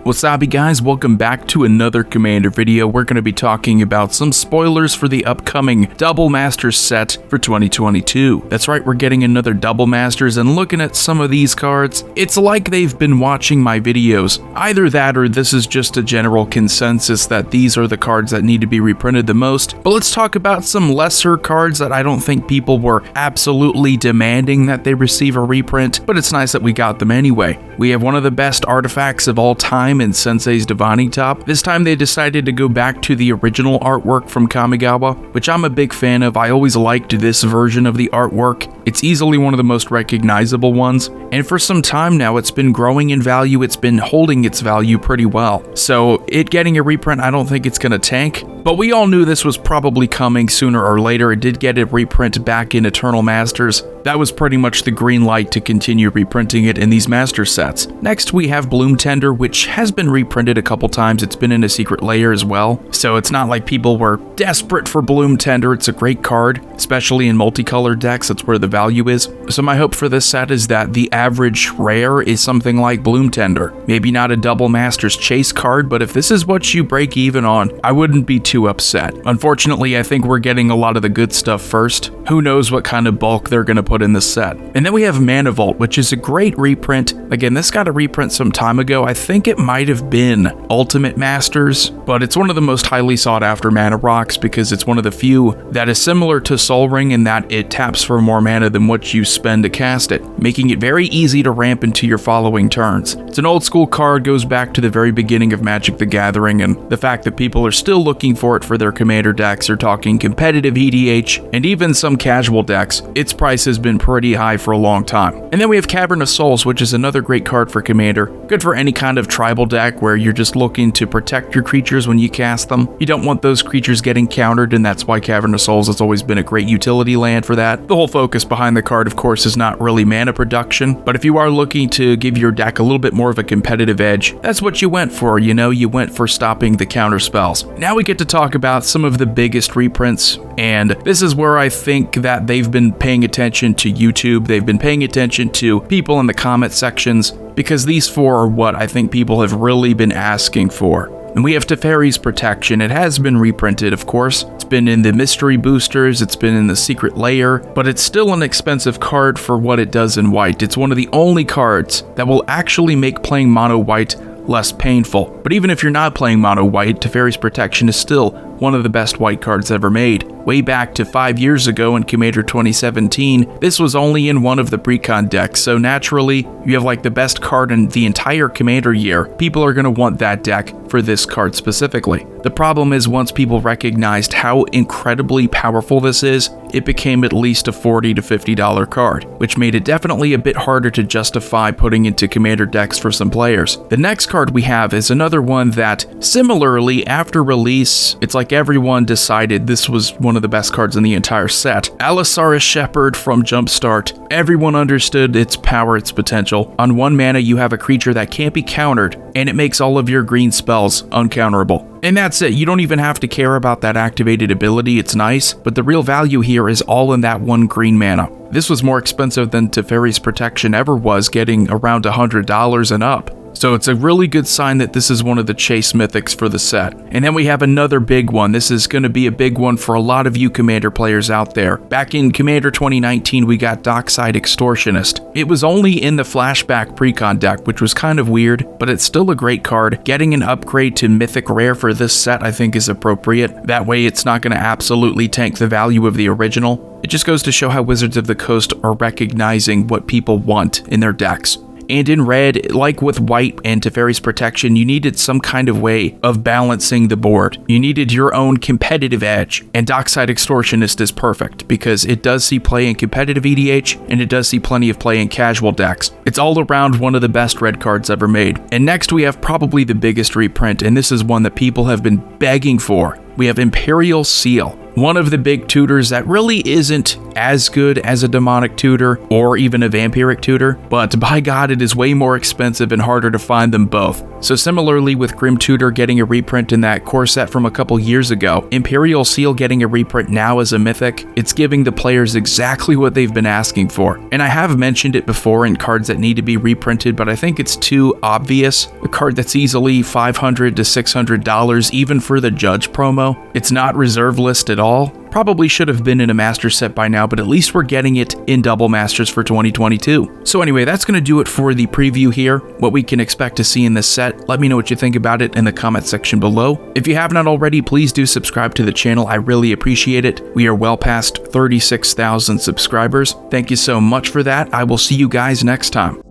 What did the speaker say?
Wasabi guys, welcome back to another Commander video. We're going to be talking about some spoilers for the upcoming Double Masters set for 2022. That's right, we're getting another Double Masters, and looking at some of these cards, it's like they've been watching my videos. Either that or this is just a general consensus that these are the cards that need to be reprinted the most. But let's talk about some lesser cards that I don't think people were absolutely demanding that they receive a reprint, but it's nice that we got them anyway. We have one of the best artifacts of all time in Sensei's Divining Top. This time they decided to go back to the original artwork from Kamigawa, which I'm a big fan of. I always liked this version of the artwork. It's easily one of the most recognizable ones, and for some time now it's been growing in value. It's been holding its value pretty well. So it getting a reprint, I don't think it's going to tank, but we all knew this was probably coming sooner or later. It did get a reprint back in Eternal Masters. That was pretty much the green light to continue reprinting it in these master sets. Next we have Bloom Tender, which has been reprinted a couple times. It's been in a secret layer as well, so it's not like people were desperate for Bloom Tender. It's a great card, especially in multicolored decks. That's where the value is. So my hope for this set is that the average rare is something like Bloom Tender. Maybe not a Double Masters Chase card, but if this is what you break even on, I wouldn't be too upset. Unfortunately, I think we're getting a lot of the good stuff first. Who knows what kind of bulk they're going to put in the set. And then we have Mana Vault, which is a great reprint. Again, this got a reprint some time ago. I think it might have been Ultimate Masters, but it's one of the most highly sought after mana rocks because it's one of the few that is similar to Sol Ring in that it taps for more mana than what you spend to cast it, making it very easy to ramp into your following turns. It's an old school card, goes back to the very beginning of Magic the Gathering, and the fact that people are still looking for it for their commander decks. Are talking competitive EDH and even some casual decks. Its price has been pretty high for a long time. And then we have Cavern of Souls, which is another great card for commander. Good for any kind of tribal deck where you're just looking to protect your creatures when you cast them. You don't want those creatures getting countered, and that's why Cavern of Souls has always been a great utility land for that. The whole focus behind the card, of course, is not really mana production, but if you are looking to give your deck a little bit more of a competitive edge, that's what you went for, you know? You went for stopping the counter spells. Now we get to talk about some of the biggest reprints, and this is where I think that they've been paying attention to YouTube. They've been paying attention to people in the comment sections, because these four are what I think people have really been asking for. And we have Teferi's Protection. It has been reprinted, of course. It's been in the mystery boosters, it's been in the secret layer, but it's still an expensive card for what it does in white. It's one of the only cards that will actually make playing mono white less painful. But even if you're not playing mono white, Teferi's Protection is still one of the best white cards ever made. Way back to 5 years ago in Commander 2017, this was only in one of the Precon decks, so naturally, you have like the best card in the entire Commander year. People are going to want that deck for this card specifically. The problem is, once people recognized how incredibly powerful this is, it became at least a $40 to $50 card, which made it definitely a bit harder to justify putting into Commander decks for some players. The next card we have is another one that, similarly, after release, it's like everyone decided this was one of the best cards in the entire set. Allosaurus Shepherd from Jumpstart. Everyone understood its power, its potential. On 1 mana, you have a creature that can't be countered, and it makes all of your green spells uncounterable. And that's it. You don't even have to care about that activated ability. It's nice, but the real value here is all in that 1 green mana. This was more expensive than Teferi's Protection ever was, getting around $100 and up. So it's a really good sign that this is one of the chase mythics for the set. And then we have another big one. This is going to be a big one for a lot of you Commander players out there. Back in Commander 2019, we got Dockside Extortionist. It was only in the Flashback Precon deck, which was kind of weird, but it's still a great card. Getting an upgrade to Mythic Rare for this set I think is appropriate. That way it's not going to absolutely tank the value of the original. It just goes to show how Wizards of the Coast are recognizing what people want in their decks. And in red, like with white and Teferi's Protection, you needed some kind of way of balancing the board. You needed your own competitive edge, and Dockside Extortionist is perfect because it does see play in competitive EDH, and it does see plenty of play in casual decks. It's all around one of the best red cards ever made. And next we have probably the biggest reprint, and this is one that people have been begging for. We have Imperial Seal. One of the big tutors that really isn't as good as a demonic tutor or even a vampiric tutor, but by God, it is way more expensive and harder to find them both. So similarly with Grim Tutor getting a reprint in that core set from a couple years ago, Imperial Seal getting a reprint now as a mythic, it's giving the players exactly what they've been asking for. And I have mentioned it before in cards that need to be reprinted, but I think it's too obvious. A card that's easily $500 to $600 even for the Judge promo. It's not reserve list at all. Probably should have been in a master set by now, but at least we're getting it in double masters for 2022. So anyway, that's going to do it for the preview here, what we can expect to see in this set. Let me know what you think about it in the comment section below. If you have not already, please do subscribe to the channel. I really appreciate it. We are well past 36,000 subscribers. Thank you so much for that. I will see you guys next time.